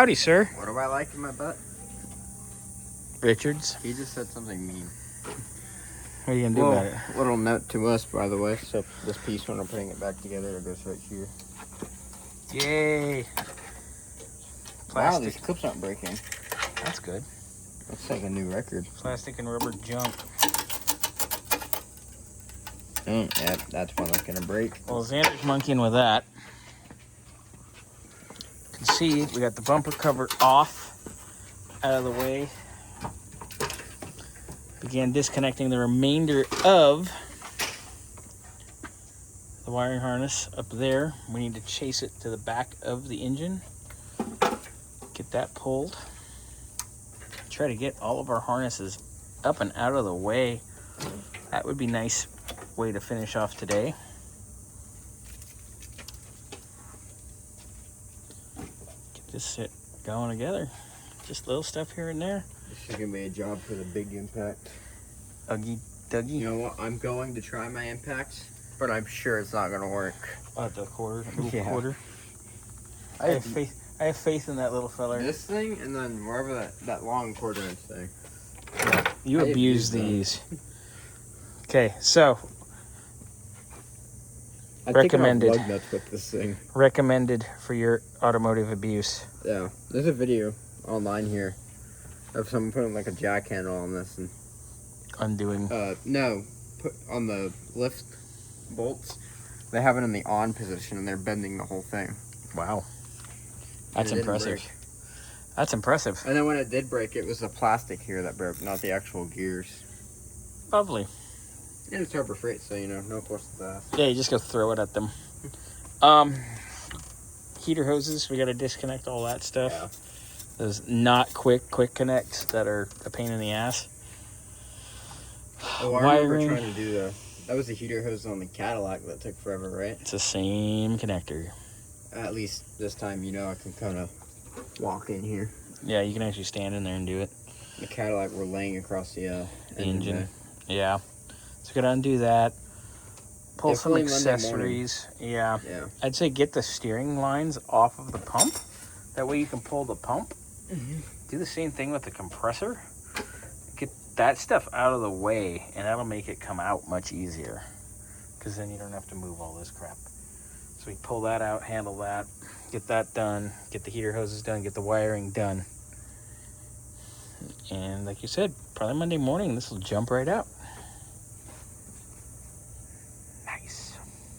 Howdy, sir. What do I like in my butt? Richards. He just said something mean. What are you gonna do about it? Little note to us, by the way. So this piece, when I'm putting it back together, it goes right here. Yay! Wow, Plastic. these clips aren't breaking. That's good. Looks like a new record. Plastic and rubber junk. Oh, yeah, that's one that's gonna break. Well, Xander's monkeying with that. You can see we got the bumper cover off, out of the way. Began disconnecting the remainder of the wiring harness up there. We need to chase it to the back of the engine. Get that pulled. Try to get all of our harnesses up and out of the way. That would be a nice way to finish off today. Get this shit going together. Just little stuff here and there. This is gonna be a job for the big impact. Uggy Dougie. You know what? I'm going to try my impacts, but I'm sure it's not gonna work. The quarter, little Yeah. quarter. I have faith in that little feller. This thing, and then wherever that long quarter-inch thing. Yeah, you I abuse these. Okay, so recommended. Lug nuts with this thing. Recommended for your automotive abuse. Yeah, there's a video online here of someone putting like a jack handle on this and Undoing. no, put on the lift bolts. They have it in the on position and they're bending the whole thing. Wow. That's And it didn't impressive. break. That's impressive. And then when it did break, it was the plastic here that broke, not the actual gears. Lovely. And it's Harbor Freight, so you know, no questions asked. Yeah, you just go throw it at them. Heater hoses, we got to disconnect all that stuff. Yeah. Those not quick connects that are a pain in the ass. Oh, I remember trying to do that was the heater hose on the Cadillac that took forever, right? It's the same connector. At least this time, you know, I can kind of walk in here. Yeah, you can actually stand in there and do it. The Cadillac, we're laying across the engine. Yeah. So we got to undo that. Pull some accessories. Yeah. I'd say get the steering lines off of the pump. That way you can pull the pump. Mm-hmm. Do the same thing with the compressor. Get that stuff out of the way, and that'll make it come out much easier. Because then you don't have to move all this crap. So we pull that out, handle that, get that done, get the heater hoses done, get the wiring done. And like you said, probably Monday morning, this will jump right out.